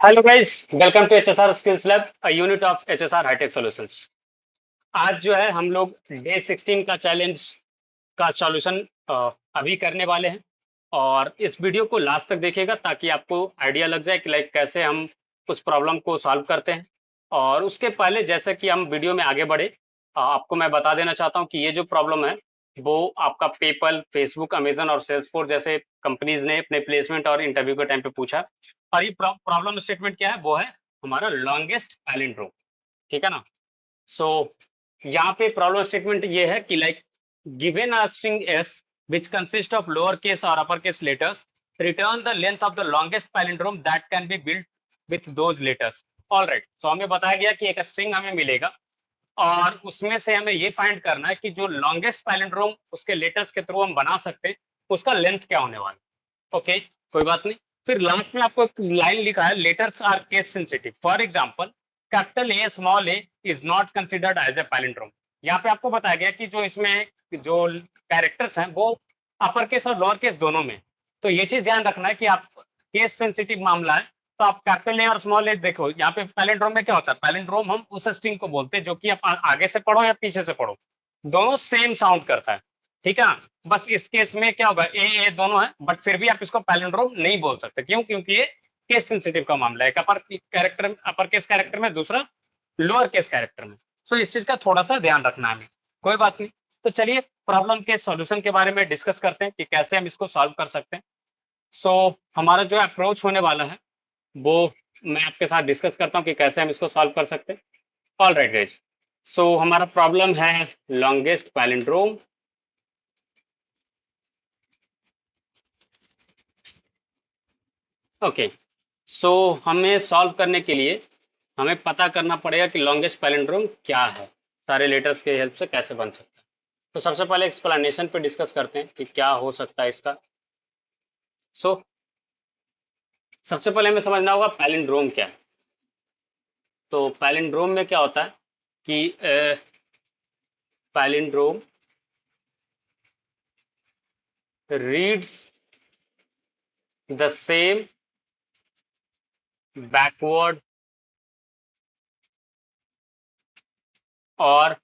Hello guys, welcome to HSR skills lab, a unit of HSR hitech solutions. आज जो है हम लोग डे 16 का चैलेंज का सॉल्यूशन अभी करने वाले हैं। और इस वीडियो को लास्ट तक देखिएगा ताकि आपको आइडिया लग जाए कि लाइक कैसे हम उस प्रॉब्लम को सॉल्व करते हैं। और उसके पहले जैसे कि हम वीडियो में आगे बढ़े, आपको मैं बता देना चाहता हूँ कि ये जो प्रॉब्लम है वो आपका पेपल, फेसबुक, अमेजन और सेल्सफोर्स जैसे कंपनीज ने अपने प्लेसमेंट और इंटरव्यू के टाइम पे पूछा। और ये प्रॉब्लम स्टेटमेंट क्या है, वो है हमारा लॉन्गेस्ट पैलिंड्रोम। ठीक है ना। सो यहाँ पे प्रॉब्लम स्टेटमेंट ये है कि like given a string S which consists of lowercase or uppercase letters, return the length of the longest palindrome that can be built with those letters. All right, so हमें बताया गया कि एक string हमें मिलेगा और उसमें से हमें ये फाइंड करना है कि जो लॉन्गेस्ट पैलिंड्रोम उसके लेटर्स के थ्रू हम बना सकते हैं उसका लेंथ क्या होने वाला है। ओके, कोई बात नहीं। फिर लास्ट में आपको एक लाइन लिखा है, letters are case sensitive, for example capital A small A is not considered as a palindrome. यहाँ पे आपको बताया गया कि जो इसमें जो कैरेक्टर्स हैं वो अपर केस और लोअर केस दोनों में। तो ये चीज ध्यान रखना है कि आप केस सेंसिटिव मामला है तो आप कैपिटल ए और स्मॉल ए देखो। यहाँ पे पैलिंड्रोम में क्या होता है, पैलिंड्रोम हम उस स्ट्रिंग को बोलते हैं जो कि आप आगे से पढ़ो या पीछे से पढ़ो, दोनों सेम साउंड करता है। ठीक है ना। बस इस केस में क्या होगा, ए दोनों है बट फिर भी आप इसको पैलिंड्रोम नहीं बोल सकते। क्यों? क्योंकि ये केस सेंसिटिव का मामला है, एक अपर केस कैरेक्टर में, दूसरा लोअर केस कैरेक्टर में। सो इस चीज का थोड़ा सा ध्यान रखना है हमें। कोई बात नहीं। तो चलिए प्रॉब्लम के सॉल्यूशन के बारे में डिस्कस करते हैं कि कैसे हम इसको सॉल्व कर सकते हैं। सो हमारा जो अप्रोच होने वाला है वो मैं आपके साथ डिस्कस करता हूँ कि कैसे हम इसको सॉल्व कर सकते हैं। ऑल राइट गाइस, सो हमारा प्रॉब्लम है लॉन्गेस्ट पैलिंड्रोम। ओके, सो हमें सॉल्व करने के लिए हमें पता करना पड़ेगा कि लॉन्गेस्ट पैलिंड्रोम क्या है, सारे लेटर्स के हेल्प से कैसे बन सकता है। तो सबसे पहले एक्सप्लेनेशन पे डिस्कस करते हैं कि क्या हो सकता है इसका। सो सबसे पहले हमें समझना होगा पैलिंड्रोम क्या है। तो पैलिंड्रोम में क्या होता है कि palindrome reads the same backward और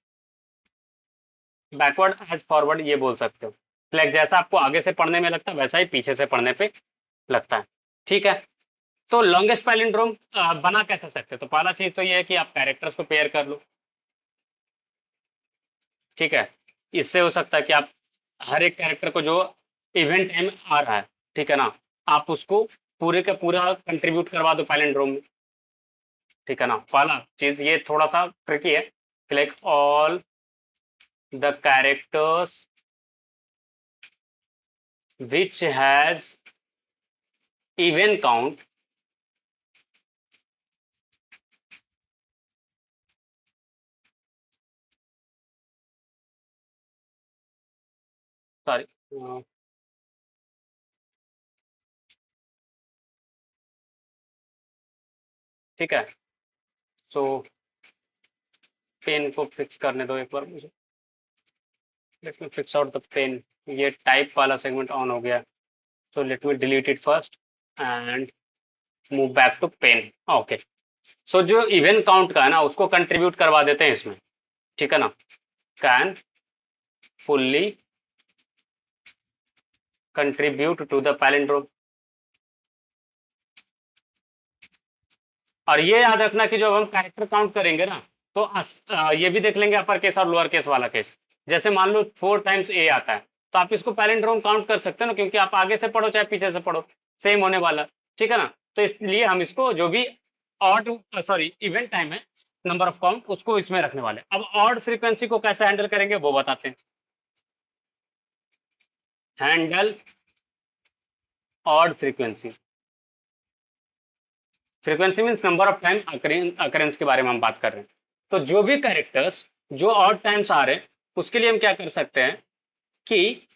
बैकवर्ड एज फॉरवर्ड, ये बोल सकते हो। लाइक जैसा आपको आगे से पढ़ने में लगता है वैसा ही पीछे से पढ़ने पे लगता है। ठीक है। तो लॉन्गेस्ट पैलिंड्रोम बना कैसे सकते हैं? तो पहला चीज तो ये है कि आप कैरेक्टर्स को पेयर कर लो। ठीक है। इससे हो सकता है कि आप हर एक कैरेक्टर को जो इवेंट टाइम आ रहा है, ठीक है ना, आप उसको पूरे का पूरा कंट्रीब्यूट करवा दो पैलिंड्रोम में। ठीक है ना। पहला चीज ये थोड़ा सा ट्रिकी है कि like all the characters which has even count sorry, ठीक है। सो पेन को फिक्स करने दो एक बार मुझे। Let me fix out the pen. ये टाइप वाला सेगमेंट ऑन हो गया, so let me delete it first and move back to pen. Okay. So जो इवेंट काउंट का है ना उसको कंट्रीब्यूट करवा देते हैं इसमें। ठीक है ना। Can fully contribute to the palindrome. और ये याद रखना कि जब हम कैरेक्टर काउंट करेंगे ना तो ये भी देख लेंगे अपर केस और लोअर केस वाला केस। जैसे मान लो 4 टाइम्स ए आता है तो आप इसको पैलिंड्रोम काउंट कर सकते हो ना, क्योंकि आप आगे से पढ़ो चाहे पीछे से पढ़ो सेम होने वाला। ठीक है ना। तो इसलिए हम इसको जो भी ऑड, सॉरी इवेंट टाइम है, नंबर ऑफ काउंट, उसको इसमें रखने वाले हैं। अब ऑड फ्रीक्वेंसी को कैसे हैंडल करेंगे वो बताते हैं। Handle odd frequency. Frequency means number of time occurrence के बारे में हम बात कर रहे हैं। तो जो भी कैरेक्टर्स जो ऑड टाइम्स आ रहे हैं उसके लिए हम क्या कर सकते हैं कि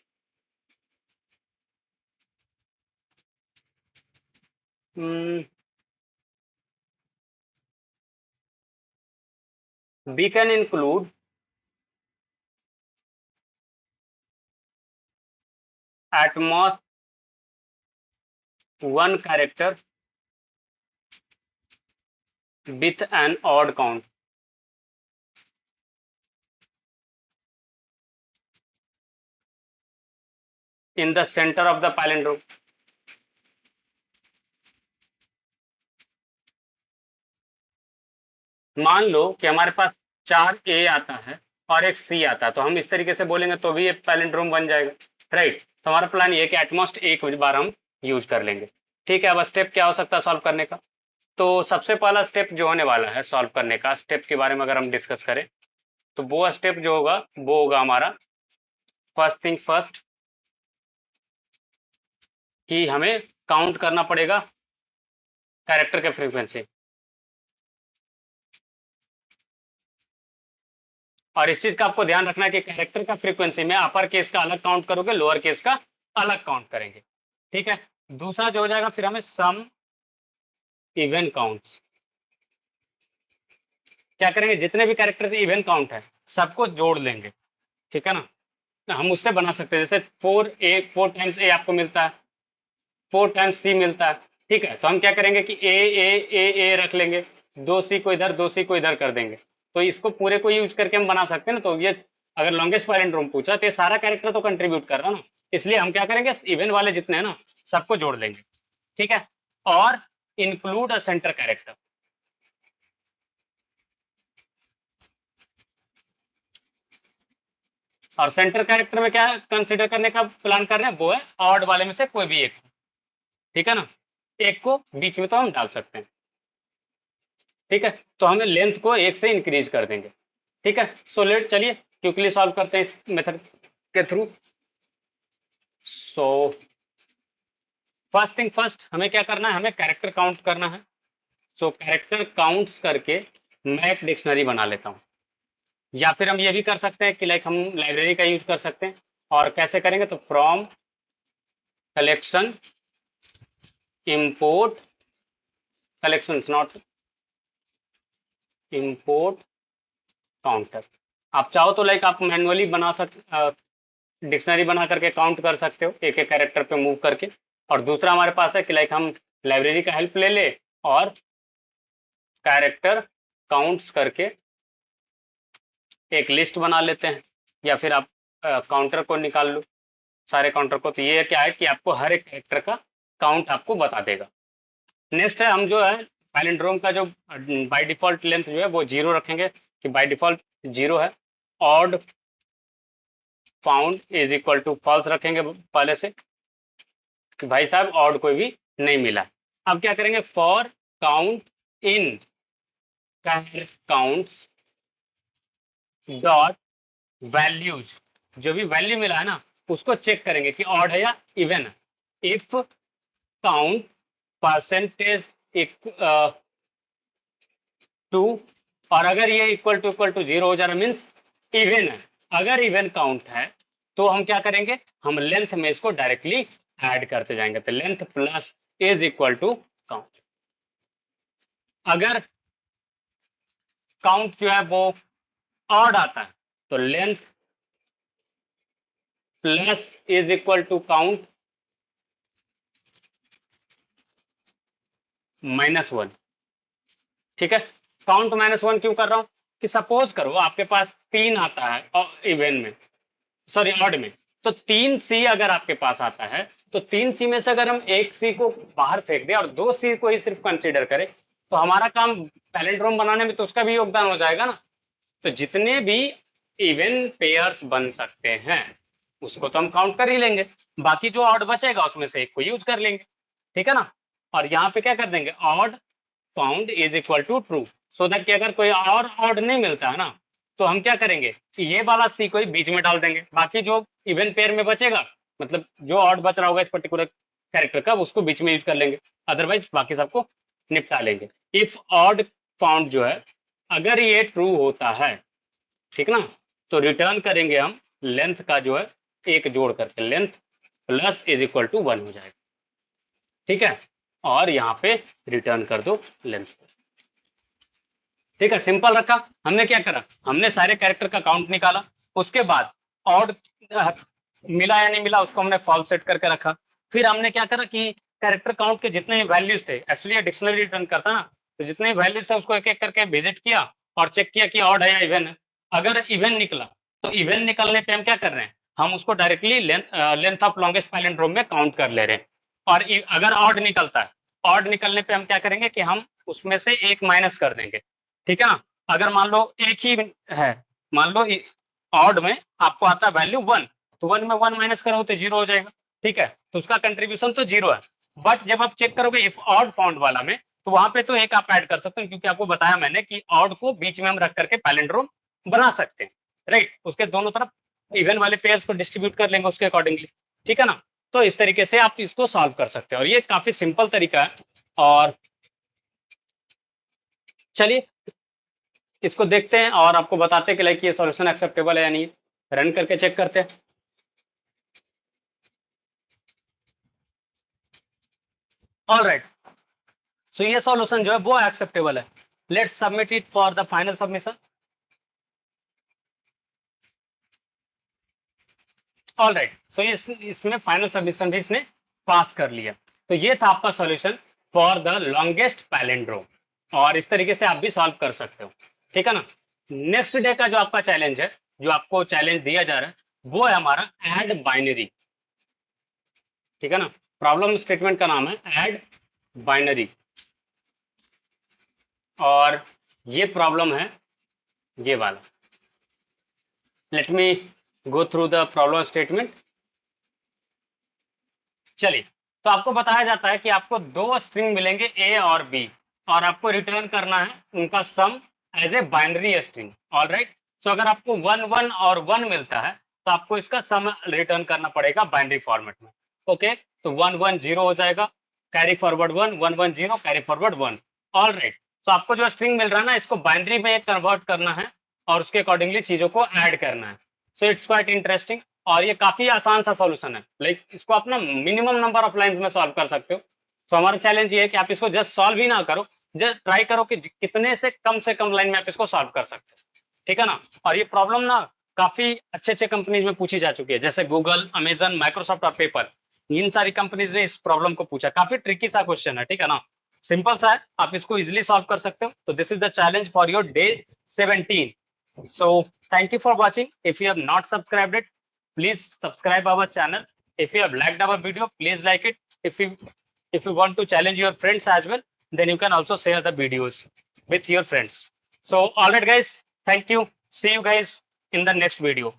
we can include at most one character with an odd count in the center of the palindrome. मान लो कि हमारे पास 4 ए आता है और एक सी आता है, तो हम इस तरीके से बोलेंगे तो भी ये पैलिंड्रोम बन जाएगा, राइट। तो हमारा प्लान ये है कि एटमोस्ट एक बार हम यूज कर लेंगे। ठीक है, अब स्टेप क्या हो सकता है सॉल्व करने का? तो सबसे पहला स्टेप जो होने वाला है सॉल्व करने का, स्टेप के बारे में अगर हम डिस्कस करें तो वो स्टेप जो होगा वो होगा हमारा फर्स्ट थिंग फर्स्ट, कि हमें काउंट करना पड़ेगा कैरेक्टर के फ्रीक्वेंसी। और इस चीज का आपको ध्यान रखना है कि कैरेक्टर का फ्रीक्वेंसी में अपर केस का अलग काउंट करोगे, लोअर केस का अलग काउंट करेंगे। ठीक है, दूसरा जो हो जाएगा फिर हमें सम इवन काउंट्स, क्या करेंगे जितने भी कैरेक्टर से इवन काउंट है सबको जोड़ लेंगे। ठीक है ना, हम उससे बना सकते हैं, जैसे 4 टाइम्स ए आपको मिलता है, 4 टाइम्स सी मिलता है। ठीक है, तो हम क्या करेंगे कि ए रख लेंगे, 2 सी को इधर 2 सी को इधर कर देंगे, तो इसको पूरे को यूज करके हम बना सकते हैं ना। तो ये अगर लॉन्गेस्ट पैलिंड्रोम पूछा तो ये सारा कैरेक्टर तो कंट्रीब्यूट कर रहा है ना, इसलिए हम क्या करेंगे इवन वाले जितने हैं ना सबको जोड़ लेंगे। ठीक है, और इंक्लूड अ सेंटर कैरेक्टर। और सेंटर कैरेक्टर में क्या कंसिडर करने का प्लान कर रहे हैं, वो है ऑड वाले में से कोई भी एक। ठीक है ना, एक को बीच में तो हम डाल सकते हैं। ठीक है, तो हमें लेंथ को 1 से इंक्रीज कर देंगे। ठीक है, सो लेट चलिए क्विकली सॉल्व करते हैं इस मेथड के through. So first thing first, हमें क्या करना है, हमें कैरेक्टर काउंट करना है। सो कैरेक्टर काउंट्स करके मैं एक डिक्शनरी बना लेता हूँ, या फिर हम ये भी कर सकते हैं कि लाइक हम लाइब्रेरी का यूज कर सकते हैं। और कैसे करेंगे, तो from collection import collections, not import counter. आप चाहो तो लाइक आप मैनुअली बना डिक्शनरी बना करके काउंट कर सकते हो एक एक कैरेक्टर पे मूव करके। और दूसरा हमारे पास है कि लाइक हम लाइब्रेरी का हेल्प ले ले और कैरेक्टर काउंट्स करके एक लिस्ट बना लेते हैं, या फिर आप काउंटर को निकाल लो, सारे काउंटर को। तो ये क्या है कि आपको हर एक कैरेक्टर का काउंट आपको बता देगा। नेक्स्ट है, हम जो है पैलिंड्रोम का जो बाय डिफॉल्ट लेंथ जो है वो 0 रखेंगे, कि बाय डिफॉल्ट 0 है। Odd found is equal to false रखेंगे पहले से, कि भाई साहब ऑड कोई भी नहीं मिला। अब क्या करेंगे, for count in counts dot values, जो भी वैल्यू मिला है ना उसको चेक करेंगे कि ऑड है या इवन है। इफ काउंट परसेंटेज टू, और अगर ये इक्वल टू 0 हो जा रहा मीन्स इवन है। अगर इवन काउंट है तो हम क्या करेंगे, हम लेंथ में इसको डायरेक्टली ऐड करते जाएंगे, तो length plus is equal to count. अगर काउंट जो है वो ऑड आता है तो length plus is equal to count -1। ठीक है, काउंट -1 क्यों कर रहा हूं, कि सपोज करो आपके पास 3 आता है इवन में, सॉरी ऑड में, तो 3 सी अगर आपके पास आता है तो 3 सी में से अगर हम 1 सी को बाहर फेंक दें और 2 सी को ही सिर्फ कंसीडर करें तो हमारा काम पैलिंड्रोम बनाने में तो उसका भी योगदान हो जाएगा ना। तो जितने भी इवन पेयर्स बन सकते हैं उसको तो हम काउंट कर ही लेंगे, बाकी जो ऑड बचेगा उसमें से एक को यूज कर लेंगे। ठीक है ना, और यहाँ पे क्या कर देंगे, odd found is equal to true, so that कि अगर कोई और ऑड नहीं मिलता है ना तो हम क्या करेंगे कि ये वाला सी को ही बीच में डाल देंगे, बाकी जो इवन पेयर में बचेगा मतलब जो ऑड बच रहा होगा इस पर्टिकुलर कैरेक्टर का उसको बीच में यूज कर लेंगे, अदरवाइज बाकी सबको निपटा लेंगे। इफ ऑड फाउंड जो है अगर ये ट्रू होता है, ठीक ना, तो रिटर्न करेंगे हम लेंथ का जो है एक जोड़ करके, length plus is equal to 1 हो जाएगा। ठीक है, और यहाँ पे रिटर्न कर दो लेंथ। ठीक है, सिंपल रखा। हमने क्या करा, हमने सारे कैरेक्टर का काउंट निकाला, उसके बाद ऑड मिला या नहीं मिला उसको हमने फॉल्स सेट करके रखा। फिर हमने क्या करा कि कैरेक्टर काउंट के जितने वैल्यूज थे, एक्चुअली ये डिक्शनरी रिटर्न करता ना, तो जितने वैल्यूज थे उसको एक एक करके विजिट किया और चेक किया कि ऑड है या इवन है। अगर इवन निकला तो इवन निकलने पे हम क्या कर रहे हैं, हम उसको directly length of longest palindrome में काउंट कर ले रहे हैं। और अगर ऑड निकलता है, ऑड निकलने पे हम क्या करेंगे कि हम उसमें से एक माइनस कर देंगे, ठीक है ना। अगर मान लो एक ही है, मान लो ऑड में आपको आता है वैल्यू 1, तो 1 में 1 माइनस करो तो 0 हो जाएगा, ठीक है, तो उसका कंट्रीब्यूशन तो 0 है। बट जब आप चेक करोगे इफ ऑड फाउंड वाला में, तो वहां पे तो एक आप ऐड कर सकते हो, क्योंकि आपको बताया मैंने कि ऑड को बीच में हम रख करके पैलिंड्रोम बना सकते हैं, राइट। उसके दोनों तरफ इवन वाले पेयर्स को डिस्ट्रीब्यूट कर लेंगे उसके अकॉर्डिंगली, ठीक है ना। तो इस तरीके से आप इसको सॉल्व कर सकते हैं और ये काफी सिंपल तरीका है। और चलिए इसको देखते हैं और आपको बताते हैं कि लाइक ये सॉल्यूशन एक्सेप्टेबल है या नहीं। रन करके चेक करते हैं। ऑल राइट, सो ये सॉल्यूशन जो है वो एक्सेप्टेबल है। Let's submit it for the final submission. All right, so ये इसमें फाइनल सबमिशन भी इसने पास कर लिया। तो ये था आपका solution for the longest palindrome, और इस तरीके से आप भी सॉल्व कर सकते हो, ठीक है ना। नेक्स्ट डे का जो आपका चैलेंज है, जो आपको चैलेंज दिया जा रहा है, वो है हमारा ऐड बाइनरी, ठीक है ना। प्रॉब्लम स्टेटमेंट का नाम है ऐड बाइनरी, और ये प्रॉब्लम है ये वाला। Let me go through the problem statement. चलिए, तो आपको बताया जाता है कि आपको दो स्ट्रिंग मिलेंगे ए और बी, और आपको रिटर्न करना है उनका sum as a binary string. All right, so अगर आपको 1 1 और 1 मिलता है तो आपको इसका सम रिटर्न करना पड़ेगा बाइनरी फॉर्मेट में। ओके, तो 1 1 0 हो जाएगा, carry forward 1 1 1 0, carry forward 1। All right, तो आपको जो स्ट्रिंग मिल रहा है ना, इसको बाइनरी में कन्वर्ट करना है और उसके अकॉर्डिंगली चीजों को ऐड करना है। सो इट्स क्वाइट इंटरेस्टिंग, और ये काफी आसान सा सॉल्यूशन है। लाइक इसको आप ना मिनिमम नंबर ऑफ लाइंस में सॉल्व कर सकते हो। तो हमारा चैलेंज ये है कि आप इसको जस्ट सॉल्व ही ना करो, जस्ट ट्राई करो कि कितने से कम लाइन में आप इसको सॉल्व कर सकते हो, ठीक है ना। और ये प्रॉब्लम ना काफी अच्छे अच्छे कंपनीज में पूछी जा चुकी है, जैसे गूगल, अमेजन, माइक्रोसॉफ्ट और पेपर। इन सारी कंपनीज ने इस प्रॉब्लम को पूछा। काफी ट्रिकी सा क्वेश्चन है, ठीक है ना, सिंपल सा है, आप इसको इजिली सॉल्व कर सकते हो। तो this is the challenge for your day 17। So thank you for watching. If you have not subscribed it, please subscribe our channel. If you have liked our video, please like it. If you want to challenge your friends as well, then you can also share the videos with your friends. So all right guys, thank you. See you guys in the next video.